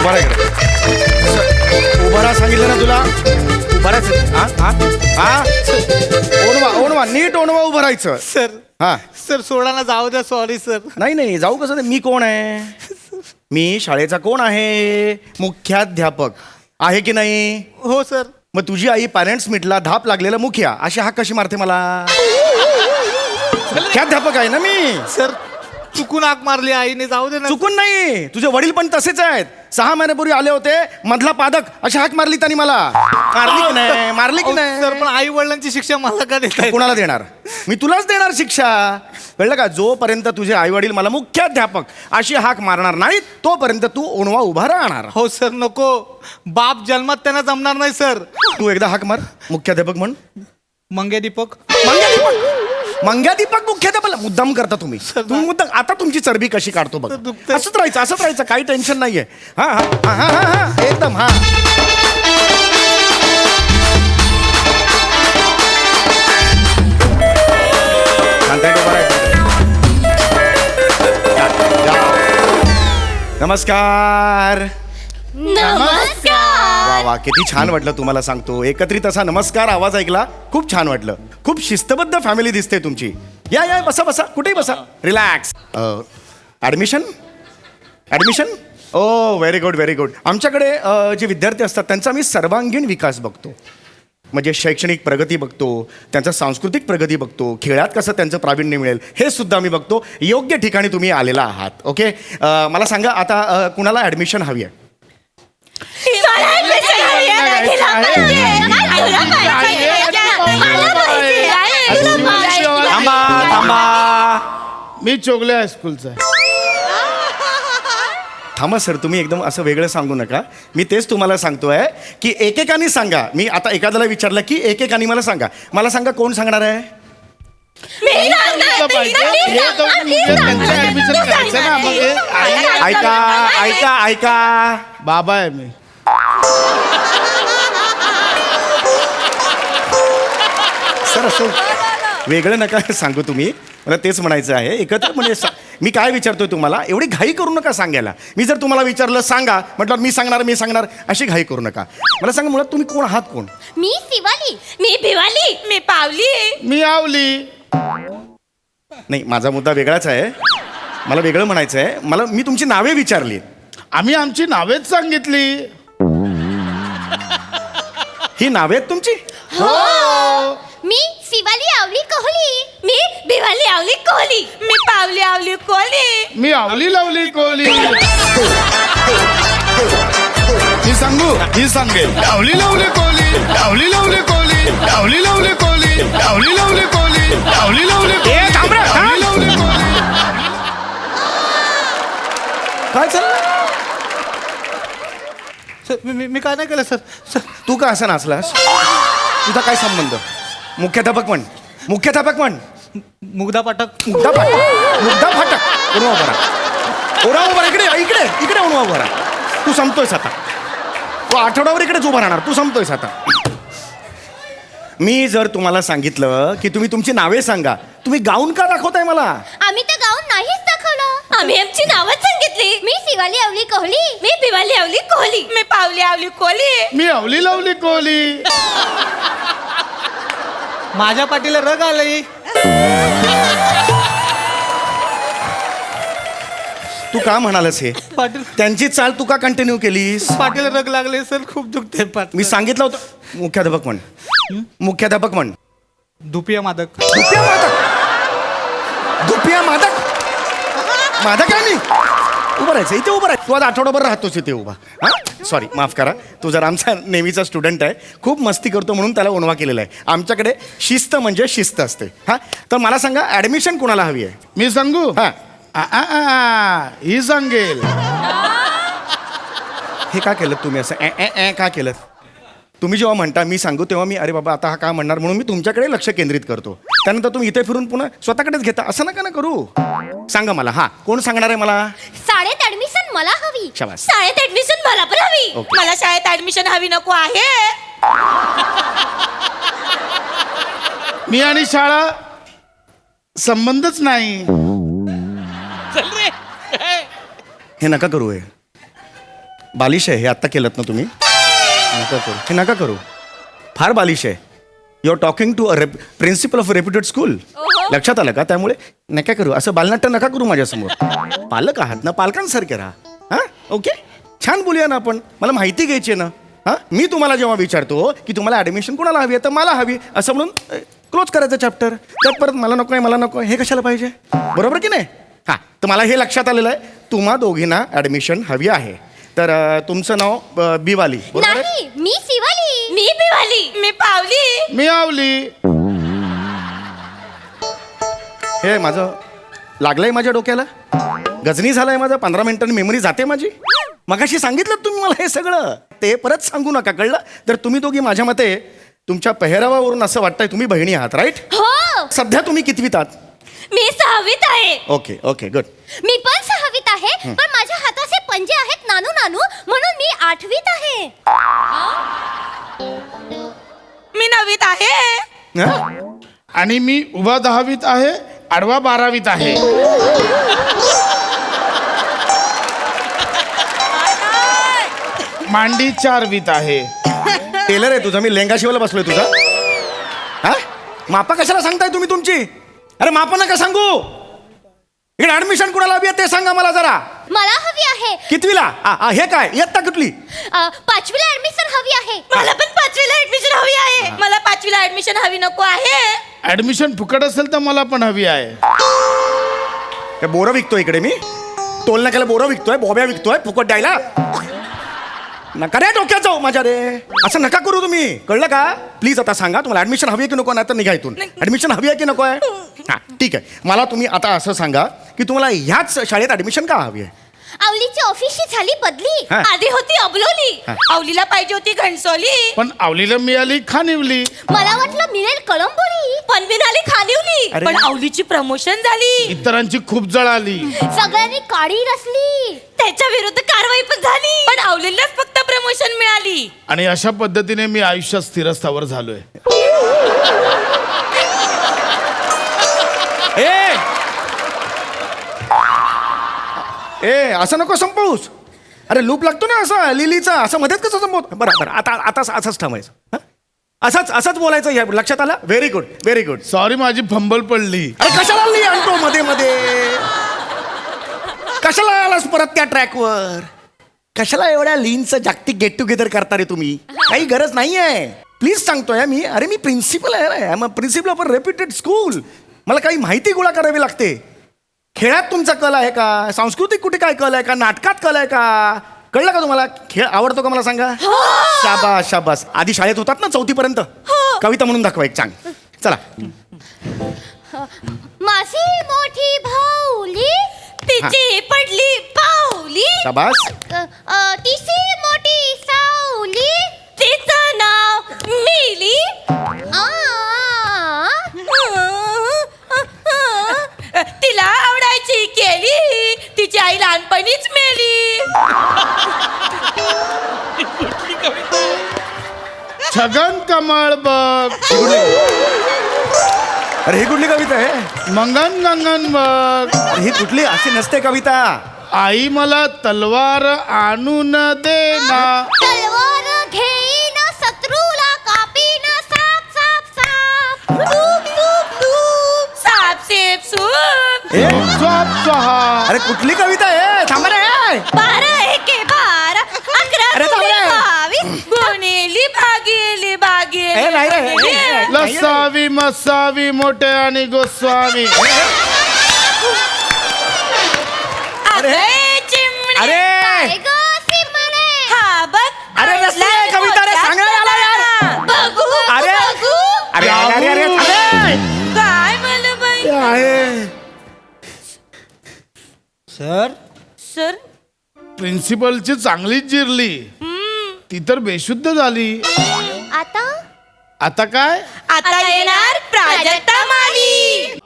उभा राहा इकडे. उभा राहा सांगितलं ना तुला. उभा राहायचं. हा हा हा ओणवा ओणवा नीट ओणवा उभं राहायचं. सर हा सर सोडा ना, जाऊ द्या. Sorry sir. नाही नाही जाऊ कसं मी कोण आहे. मी शाळेचा कोण आहे. मुख्याध्यापक आहे की नाही. हो सर. मग तुझी आई पॅरेंट्स मीटला धाप लागलेला मुखिया अशी हाक कशी मारते मला. मुख्याध्यापक आहे ना मी. सर चुकून आग मारली आईने, जाऊ दे ना. चुकून नाही. तुझे वडील पण तसेच आहेत. 6 महिन्यापूर्वी आले होते मधला पादक अशी हाक मारली त्यांनी मला. मारली की नाही. मारली की नाही. सर पण आई वडिलांची शिक्षा मला का देताय. कोणाला देणार. मी तुलाच देणार शिक्षा. कळलं का. जोपर्यंत तुझे आई वडील मला मुख्याध्यापक अशी हाक मारणार नाहीत तोपर्यंत तू ओणवा उभा राहणार. हो सर नको. बाप जन्मात त्यांना जमणार नाही सर. तू एकदा हाक मार. मुख्याध्यापक म्हण. मंगे दीपक. मंग्यादीपक मुख्याध्यापक मुद्दाम करता तुम्ही. तुम्ही मुद्दाम. आता तुमची चरबी कशी काढतो बघ. असंच राहायचं असंच राहायचं. काही टेन्शन नाहीये. हा हा हा हा हा हा एकदम. हा नमस्कार. वा वा किती छान वाटलं तुम्हाला सांगतो. एकत्रित असा नमस्कार आवाज ऐकला खूप छान वाटलं. खूप शिस्तबद्ध फॅमिली दिसते तुमची. या या बसा बसा. कुठेही बसा. रिलॅक्स. ॲडमिशन ॲडमिशन ओ व्हेरी गुड व्हेरी गुड. आमच्याकडे जे विद्यार्थी असतात त्यांचा मी सर्वांगीण विकास बघतो. म्हणजे शैक्षणिक प्रगती बघतो, त्यांचा सांस्कृतिक प्रगती बघतो, खेळात कसं त्यांचं प्रावीण्य मिळेल हे सुद्धा मी बघतो. योग्य ठिकाणी तुम्ही आलेला आहात. ओके मला सांगा आता कुणाला ॲडमिशन हवी आहे. थांबा थांबा. मी चोगले हायस्कूलचा आहे. थांबा सर तुम्ही एकदम असं वेगळं सांगू नका. मी तेच तुम्हाला सांगतोय की एकेकानी सांगा. मी आता एखाद्याला विचारलं की एकेकानी मला सांगा. मला सांगा कोण सांगणार आहे. ऐका ऐका ऐका. बाबा आहे मी. सर असं वेगळं नका सांगू तुम्ही. मला तेच म्हणायचं आहे. एकत्र म्हणजे मी काय विचारतोय तुम्हाला. एवढी घाई करू नका सांगायला. मी जर तुम्हाला विचारलं सांगा म्हटलं मी सांगणार अशी घाई करू नका. मला सांगा मुळात तुम्ही कोण आहात. कोण. मी शिवाली. मी भिवाली. मी पावली. मी आवली. नाही माझा मुद्दा वेगळाच आहे. मला वेगळं म्हणायचं आहे. मी तुमची नावे विचारली. आम्ही आमची नावेच सांगितली. ही नावे आहेत तुमची. हो. मी शिवाली आवली कोहली. मी भिवाली आवली कोहली. मी पावली आवली कोहली. मी आवली लावली कोहली. ही सांगू. ही सांगेल. आवली लावली कोहली. आवली लावली कोहली. आवली लावली कोहली. आवली लावली कोहली. आवली लावली कोहली. आवली लावली कोहली. काय चाललं. सर मी काय नाही केलं सर. सर तू का असं नाचलास. तुझा काय संबंध. मुख्याध्यापक म्हण. मुख्याध्यापक म्हण. मुग्धा पाठक. मुग्धा फाटक. मुग्धा फाटक. ओणवा उभा राहा. ओणवा उभा राहा. इकडे इकडे इकडे ओणवा उभा राहा. तू संपतोयस आता. तू आठवड्यावर इकडेच उभा राहणार. तू संपतोयस आता. मी जर तुम्हाला सांगितलं की तुम्ही तुमची नावे सांगा तुम्ही गाऊन का दाखवताय मला. आम्ही तर गाऊन नाहीच दाखवलं. आम्ही आमची नावच सांगितली. मी शिवाली आवली कोहली. मी भिवाली आवली कोहली. मी पावली आवली कोहली. मी आवली लावली कोहली. माझ्या पाठीला रग आलंय. तू का म्हणालस हे. पाटील त्यांची चाल तू का कंटिन्यू केलीस. पाठीला रग लागले सर. खूप दुखते पाठ. मी सांगितलं होतं. मुख्याध्यापक म्हण. मुख्याध्यापक म्हण. धुपिया मादक. धुपिया मादक. धुपिया मादक. मादक आहे मी. उभं राहायचं इथे. उभं राहायचं. तू आज आठवडाभर राहतोस इथे उभा. हा सॉरी माफ करा. तू जर आमचा नेहमीचा स्टुडंट आहे. खूप मस्ती करतो म्हणून त्याला ओणवा केलेला आहे. आमच्याकडे शिस्त म्हणजे शिस्त असते. हा तर मला सांगा ॲडमिशन कोणाला हवी आहे. मी सांगू. हा ही सांगेल. हे का केलं तुम्ही असं का केलं. तुम्ही जेव्हा म्हणता मी सांगू तेव्हा मी अरे बाबा आता हा का म्हणणार म्हणून मी तुमच्याकडे लक्ष केंद्रित करतो. त्यानंतर तुम्ही इथे फिरून पुन्हा स्वतःकडेच घेता. असं नका ना करू. सांगा मला. हा कोण सांगणार आहे मला. शाळेत ऍडमिशन मला हवी. शाबास. शाळेत ऍडमिशन मला पण हवी. ओके. मला शाळेत ऍडमिशन हवी नको आहे. मी आणि शाळा संबंधच नाही. हे नका करू. हे बालिश आहे हे आत्ता केलं ना तुम्ही. नका करू हे नका करू. फार बालिश आहे. You are talking to a principal of reputed school. लक्षात आलं का? त्यामुळे नका करू असं बालनाट्य नका करू माझ्यासमोर. पालक आहात ना, पालकांसारखे राहा. हां ओके छान बोलूया ना आपण. मला माहिती घ्यायची आहे ना. हां मी तुम्हाला जेव्हा विचारतो की तुम्हाला ॲडमिशन कोणाला हवी आहे तर मला हवी असं म्हणून क्लोज करायचं चॅप्टर. त्यात परत मला नको आहे मला नको आहे हे कशाला पाहिजे? बरोबर की नाही? हां तर मला हे लक्षात आलेलं आहे तुम्हा दोघींना ॲडमिशन हवी आहे. तर तुमचं नाव बिवाली बरोबर आहे? नाही मी शिवाली. मी बिवाली. मी पावली. मी आवली. हे माझं लागलंय माझ्या डोक्याला. गजनी झालाय माझा. 15 मिनिटांनी मेमरी जाते माझी. मगाशी सांगितलं तुम्ही मला हे सगळं. ते परत सांगू नका कळलं? तर तुम्ही दोघी माझ्या मते तुमच्या पेहरावावरून असं वाटतंय तुम्ही बहिणी आहात राईट? हो सध्या तुम्ही कितवीत आहात? मी 6वीत आहे. Okay okay good. मी पण 6वीत आहे पण माझ्या हाताचे पंजे आहेत नानू नानू म्हणून मी 8वीत आहे. मी 9वीत आहे. आणि मी उभा 10वीत आहे, आडवा 12वीत आहे. मांडी 4वीत आहे. टेलर आहे तुझा. मी लेंगा शिवायला बसलोय तुझा. हा मापा कशाला सांगताय तुम्ही तुमची? अरे मापा नका सांगू. इकडे ऍडमिशन कुणाला हवी आहे ते सांगा मला जरा. मला हवी आहे. कितवीला? हे काय इयत्ता कुठली? 5वीला ऍडमिशन हवी आहे. मला पण 5वीला ऍडमिशन हवी आहे. मला 5वीला ऍडमिशन हवी नको आहे. ऍडमिशन फुकट असेल तर मला पण हवी आहे. काय बोरं विकतोय इकडे मी? टोल नाक्याला बोरं विकतोय, बॉब्या विकतोय फुकट द्यायला? नका रे डोक्यात जाऊ माझ्या रे. असं नका करू तुम्ही कळलं का? प्लीज आता सांगा तुम्हाला ऍडमिशन हवी आहे की नको? नाही तर निघा इथून. ऍडमिशन हवी आहे की नको आहे? हां ठीक आहे. मला तुम्ही आता असं सांगा की तुम्हाला ह्याच शाळेत ऍडमिशन का हवी आहे? आवलीची ऑफिसची झाली बदली. हा. आधी होती अबलोली. आवलीला पाहिजे होती घणसोली. पण आवलीला मिळाली खानिवली. मला वाटलं मिळेल कळंबोली पण मिळाली खानिवली. अरे. पण आवलीची प्रमोशन झाली. इतरांची खूप जळाली. सगळ्यांनी काळी रचली. त्याच्या विरुद्ध कारवाई पण झाली पण आवलीलाच फक्त प्रमोशन मिळाली. आणि अशा पद्धतीने मी आयुष्यात स्थिरस्थावर झालोय. ए असं नको संपवूस. अरे लूप लागतो ना असं लिलीचा. असं मध्येच कसं संपवत? बरं बरं आता असंच थांबायचं. हं? असंच बोलायचं. या लक्षात आलं? Very good very good. Sorry माझी फंबल पडली. अरे कशाला लिही आणतो मध्ये मध्ये? कशाला आलास परत त्या ट्रॅकवर? कशाला एवढ्या लीनचं जागतिक गेट टुगेदर करता रे तुम्ही? काही गरज नाही आहे. प्लीज सांगतोय मी. अरे मी प्रिन्सिपल आहे. मग principal of a reputed school. मला काही माहिती गोळा करावी लागते. खेळात तुमचा कल आहे का? सांस्कृतिक कुठे काय कल आहे का? नाटकात कल आहे का? कळलं का तुम्हाला? खेळ आवडतो का मला सांगा? शाबास शाबास. आधी शाळेत होतात ना 4थी पर्यंत? कविता म्हणून दाखवा एक चांग. चला. माझी मोठी भाऊली तिची पडली पाऊली. शाबास. तिची मोठी सावली तिचं नाव मिली. तिला आवडायची केली तिची आई लहानपणीच मेली. छगन कमळ बघ. अरे ही कुठली कविता आहे? मंगन गंगन बघ. अरे ही कुठली? अशी नसते कविता. आई मला तलवार आणून देना. तलवार घेईन शत्रूला कापीन साप साप साप सूप सूप सूप साप सेप सूप. ए, स्वाप स्वाहा. अरे कुठली कविता आहे? थांबा रे. 12 एके 12 11 अरे थांब रे. 22 गुणिली भागिली ए, नाही रे. भागिली. लसावी मसावी मोठे आणि गोस्वामी. अरे. चिमणी अरे. काय गं चिमणे? हा बघ. अरे रस्ते आहे कविता रे. सांगायला आला यार. बघू अरे. बघू. अरे अरे अरे अरे. काय मला बाई? आहे. सर सर प्रिन्सिपलची चांगलीच जिरली. ती तर बेशुद्ध झाली. आता आता काय? आता येणार प्राजक्ता माली.